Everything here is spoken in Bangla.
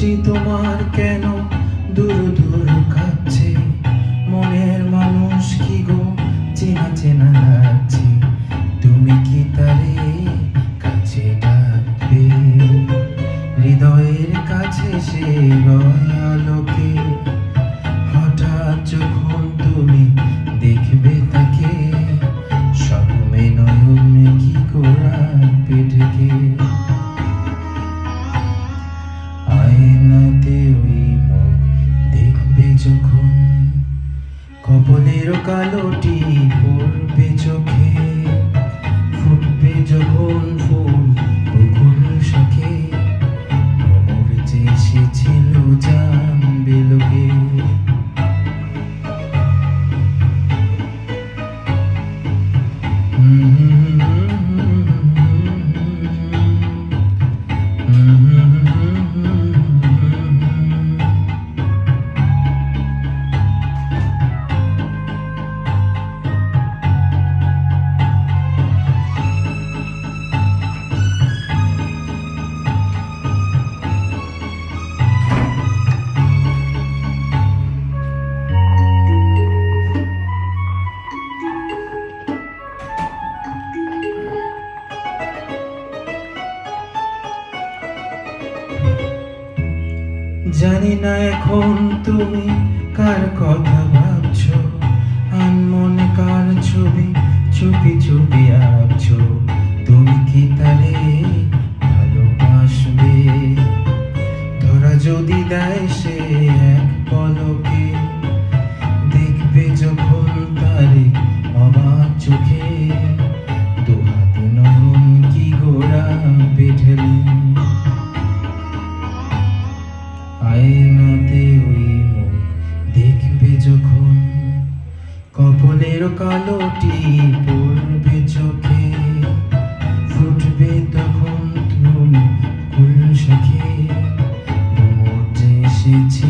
চোখটি তোমার কেন দূর দূর কাছে, মনের মানুষ কি গো চেনা চেনা লাগছে, তুমি কি তারে কাছে ডাকবে? হৃদয়ের কাছে সে আলোকে হঠাৎ যখন তুমি দেখবে তাকে, স্বপ্নে নয়নে কি রাখবে ঢেকে? আয়নাতে ওই মুখ দেখবে যখন, কপালের কালোটি পড়বে চোখে, ফুটবে যখন ফুল বকুল শাখে, ভ্রমর যে এসেছিল জানবে লোকে। জানি না এখন তুমি কার কথা ভাবছো, আনমনে কার ছবি চুপি চুপি আঁকছো, তুমি কি তারে ভালোবাসবে? ধরা যদি দেয় সে এক পলকে, দেখবে যখন তারে অবাক চোখে, দুহাত নয়ন কি রাখবে ঢেলে? আয়নাতে ওই মুখ দেখবে যখন, কপালের কালোটি পড়বে চোখে, ফুটবে তখন তুমি কুল শাখে, ভ্রমর যে এসেছে